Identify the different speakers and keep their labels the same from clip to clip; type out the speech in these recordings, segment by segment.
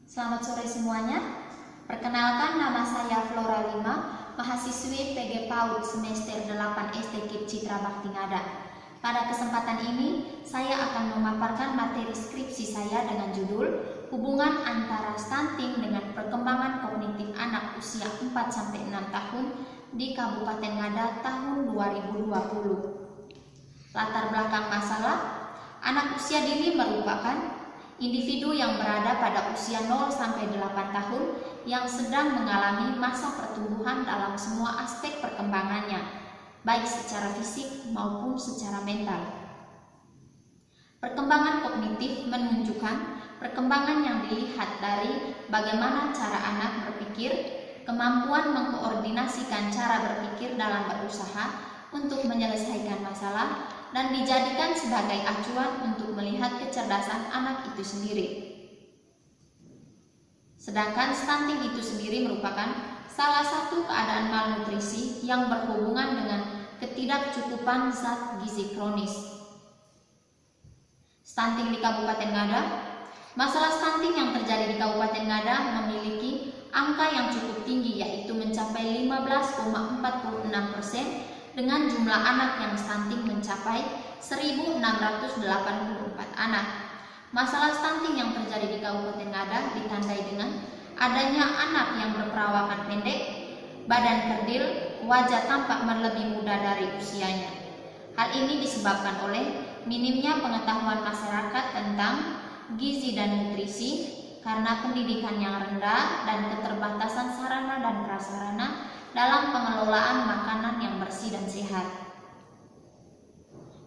Speaker 1: Selamat sore semuanya. Perkenalkan, nama saya Flora Lima, mahasiswi PG PAUD semester 8 SD KIP Citra Bakti Ngada. Pada kesempatan ini, saya akan memaparkan materi skripsi saya dengan judul Hubungan antara stunting dengan perkembangan kognitif anak usia 4-6 tahun di Kabupaten Ngada tahun 2020. Latar belakang masalah, anak usia dini merupakan individu yang berada pada usia 0-8 tahun yang sedang mengalami masa pertumbuhan dalam semua aspek perkembangannya, baik secara fisik maupun secara mental. Perkembangan kognitif menunjukkan perkembangan yang dilihat dari bagaimana cara anak berpikir, kemampuan mengkoordinasikan cara berpikir dalam berusaha untuk menyelesaikan masalah, dan dijadikan sebagai acuan untuk melihat kecerdasan anak itu sendiri. Sedangkan stunting itu sendiri merupakan salah satu keadaan malnutrisi yang berhubungan dengan ketidakcukupan zat gizi kronis. Stunting di Kabupaten Ngada. Masalah stunting yang terjadi di Kabupaten Ngada memiliki angka yang cukup tinggi, yaitu mencapai 15,46%, dengan jumlah anak yang stunting mencapai 1.684 anak. Masalah stunting yang terjadi di Kabupaten Ngada ditandai dengan adanya anak yang berperawakan pendek, badan kerdil, wajah tampak lebih muda dari usianya. Hal ini disebabkan oleh minimnya pengetahuan masyarakat tentang gizi dan nutrisi karena pendidikan yang rendah dan keterbatasan sarana dan prasarana dalam pengelolaan makanan yang bersih dan sehat.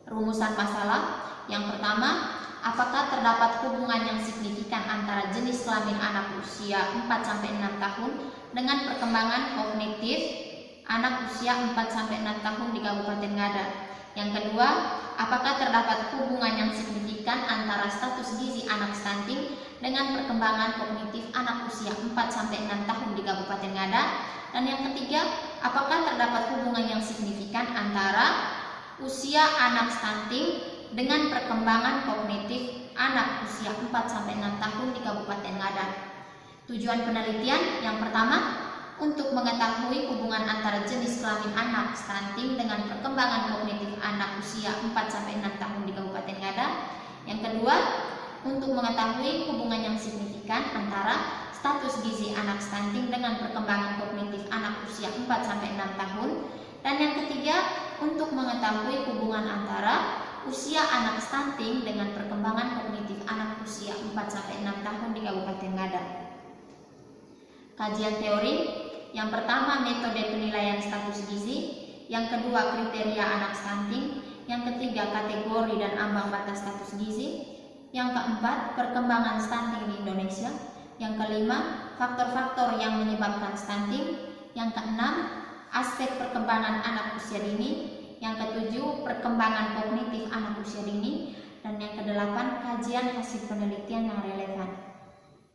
Speaker 1: Rumusan masalah yang pertama, apakah terdapat hubungan yang signifikan antara jenis kelamin anak usia 4-6 tahun dengan perkembangan kognitif anak usia 4-6 tahun di Kabupaten Ngada? Yang kedua, apakah terdapat hubungan yang signifikan antara status gizi anak stunting dengan perkembangan kognitif anak usia 4-6 tahun di Kabupaten Ngada? Dan yang ketiga, apakah terdapat hubungan yang signifikan antara usia anak stunting dengan perkembangan kognitif anak usia 4-6 tahun di Kabupaten Ngada? Tujuan penelitian yang pertama, untuk mengetahui hubungan antara jenis kelamin anak stunting dengan perkembangan kognitif anak usia 4-6 tahun di Kabupaten Ngada. Yang kedua, untuk mengetahui hubungan yang signifikan antara status gizi anak stunting dengan perkembangan kognitif anak usia 4-6 tahun. Dan yang ketiga, untuk mengetahui hubungan antara usia anak stunting dengan perkembangan kognitif anak usia 4-6 tahun di Kabupaten Ngada. Kajian teori, yang pertama metode penilaian status gizi, yang kedua kriteria anak stunting, yang ketiga kategori dan ambang batas status gizi, yang keempat perkembangan stunting di Indonesia, yang kelima faktor-faktor yang menyebabkan stunting, yang keenam aspek perkembangan anak usia dini, yang ketujuh perkembangan kognitif anak usia dini, dan yang kedelapan kajian hasil penelitian yang relevan.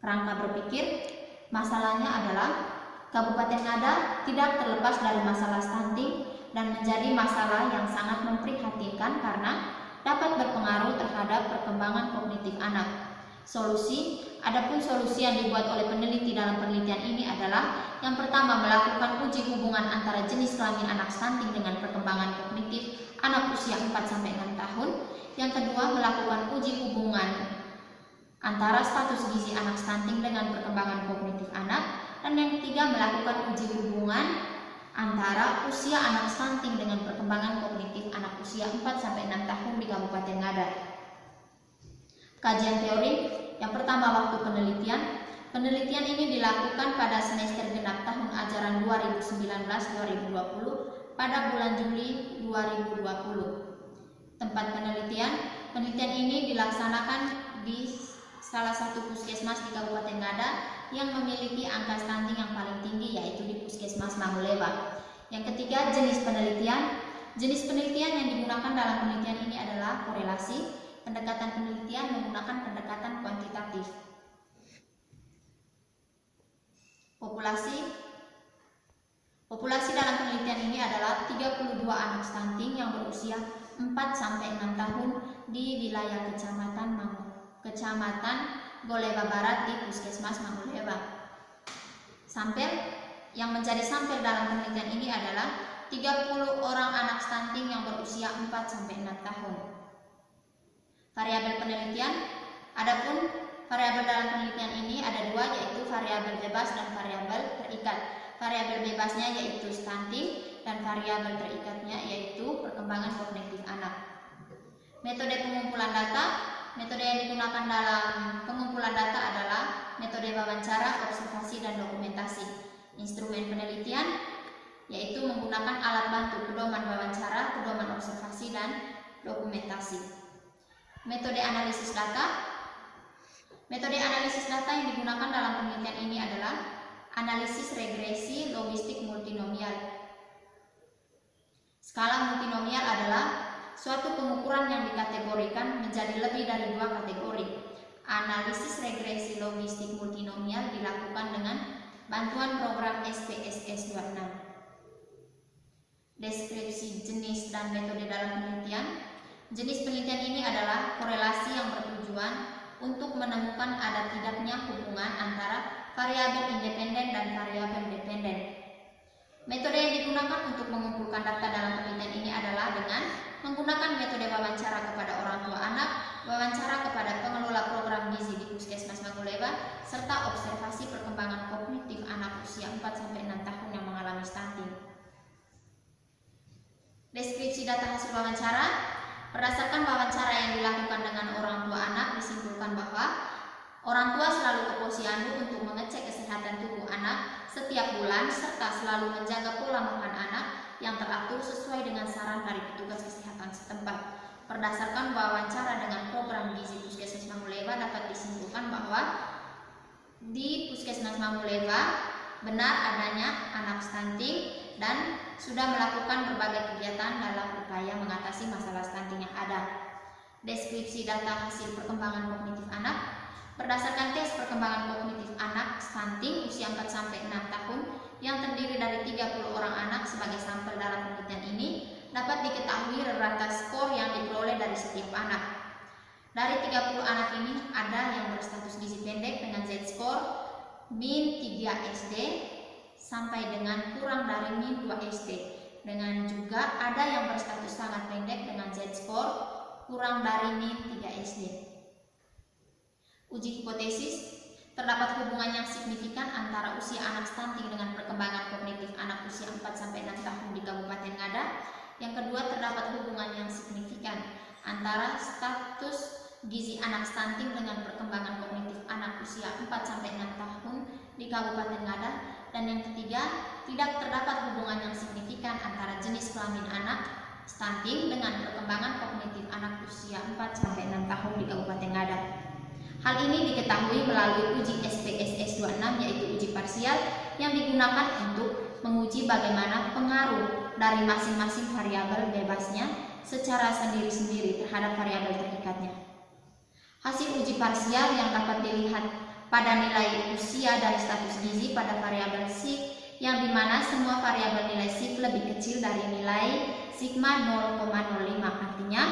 Speaker 1: Kerangka berpikir, masalahnya adalah Kabupaten Ngada tidak terlepas dari masalah stunting dan menjadi masalah yang sangat memprihatinkan karena dapat berpengaruh terhadap perkembangan kognitif anak. Adapun solusi yang dibuat oleh peneliti dalam penelitian ini adalah yang pertama, melakukan uji hubungan antara jenis kelamin anak stunting dengan perkembangan kognitif anak usia 4-6 tahun. Yang kedua, melakukan uji hubungan antara status gizi anak stunting dengan perkembangan kognitif anak. Dan yang ketiga, melakukan uji hubungan antara usia anak stunting dengan perkembangan kognitif anak usia 4-6 tahun di Kabupaten Ngada. Kajian teori, yang pertama waktu penelitian. Penelitian ini dilakukan pada semester genap tahun ajaran 2019-2020 pada bulan Juli 2020. Tempat penelitian ini dilaksanakan di salah satu puskesmas di Kabupaten Ngada yang memiliki angka stunting yang paling tinggi, yaitu di Puskesmas Manguleba. Yang ketiga, jenis penelitian. Jenis penelitian yang digunakan dalam penelitian ini adalah korelasi. Pendekatan penelitian menggunakan pendekatan kuantitatif. Populasi dalam penelitian ini adalah 32 anak stunting yang berusia 4-6 tahun di wilayah Kecamatan Goleba Barat di Puskesmas Manguleba. Sampel yang menjadi sampel dalam penelitian ini adalah 30 orang anak stunting yang berusia 4-6 tahun. Variabel penelitian, adapun variabel dalam penelitian ini ada dua, yaitu variabel bebas dan variabel terikat. Variabel bebasnya yaitu stunting dan variabel terikatnya yaitu perkembangan kognitif anak. Metode pengumpulan data, metode yang digunakan dalam pengumpulan data adalah metode wawancara, observasi, dan dokumentasi. Instrumen penelitian yaitu menggunakan alat bantu pedoman wawancara, pedoman observasi, dan dokumentasi. Metode analisis data. Metode analisis data yang digunakan dalam penelitian ini adalah analisis regresi logistik multinomial. Skala multinomial adalah suatu pengukuran yang dikategorikan menjadi lebih dari dua kategori. Analisis regresi logistik multinomial dilakukan dengan bantuan program SPSS 26. Deskripsi jenis dan metode dalam penelitian. Jenis penelitian ini adalah korelasi yang bertujuan untuk menemukan ada tidaknya hubungan antara variabel independen dan variabel dependen. Metode yang digunakan untuk mengumpulkan data dalam penelitian ini adalah dengan menggunakan metode wawancara kepada orang tua anak, wawancara kepada pengelola program gizi di Puskesmas Manguleba, serta observasi perkembangan kognitif anak usia 4-6 tahun yang mengalami stunting. Deskripsi data hasil wawancara. Berdasarkan wawancara yang dilakukan dengan orang tua anak, disimpulkan bahwa orang tua selalu ke posyandu untuk mengecek kesehatan tubuh anak setiap bulan, serta selalu menjaga pola makan anak yang teratur sesuai dengan saran dari petugas kesehatan setempat. Berdasarkan wawancara dengan program gizi Puskesmas Manguleba, dapat disimpulkan bahwa di Puskesmas Manguleba benar adanya anak stunting dan sudah melakukan berbagai kegiatan dalam upaya mengatasi masalah stunting yang ada. Deskripsi data hasil perkembangan kognitif anak. Berdasarkan tes perkembangan kognitif anak stunting usia 4-6 tahun yang terdiri dari 30 orang anak sebagai sampel dalam penelitian ini, dapat diketahui rata skor yang diperoleh dari setiap anak. Dari 30 anak ini ada yang berstatus gizi pendek dengan Z-score min 3 SD sampai dengan kurang dari min 2 SD, dengan juga ada yang berstatus sangat pendek dengan Z-score kurang dari min 3 SD. Uji hipotesis. Terdapat hubungan yang signifikan antara usia anak stunting dengan perkembangan kognitif anak usia 4-6 tahun di Kabupaten Ngada. Yang kedua, terdapat hubungan yang signifikan antara status gizi anak stunting dengan perkembangan kognitif anak usia 4-6 tahun di Kabupaten Ngada. Dan yang ketiga, tidak terdapat hubungan yang signifikan antara jenis kelamin anak stunting dengan perkembangan kognitif anak usia 4-6 tahun di Kabupaten Ngada. Hal ini diketahui melalui uji SPSS 26, yaitu uji parsial yang digunakan untuk menguji bagaimana pengaruh dari masing-masing variabel bebasnya secara sendiri-sendiri terhadap variabel terikatnya. Hasil uji parsial yang dapat dilihat pada nilai usia dan status gizi pada variabel SIG, yang dimana semua variabel nilai SIG lebih kecil dari nilai sigma 0,05. Artinya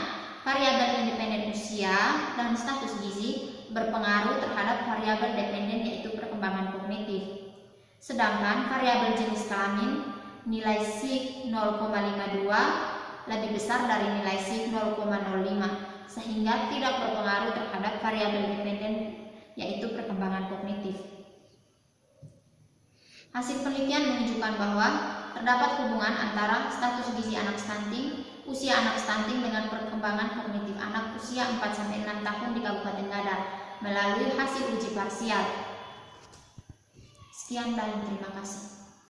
Speaker 1: variabel independen usia dan status gizi berpengaruh terhadap variabel dependen yaitu perkembangan kognitif. Sedangkan variabel jenis kelamin nilai SIG 0,52 lebih besar dari nilai SIG 0,05, sehingga tidak berpengaruh terhadap variabel dependen yaitu perkembangan kognitif. Hasil penelitian menunjukkan bahwa terdapat hubungan antara status gizi anak stunting, usia anak stunting dengan perkembangan kognitif anak usia 4-6 tahun di Kabupaten Ngada melalui hasil uji parsial. Sekian dan terima kasih.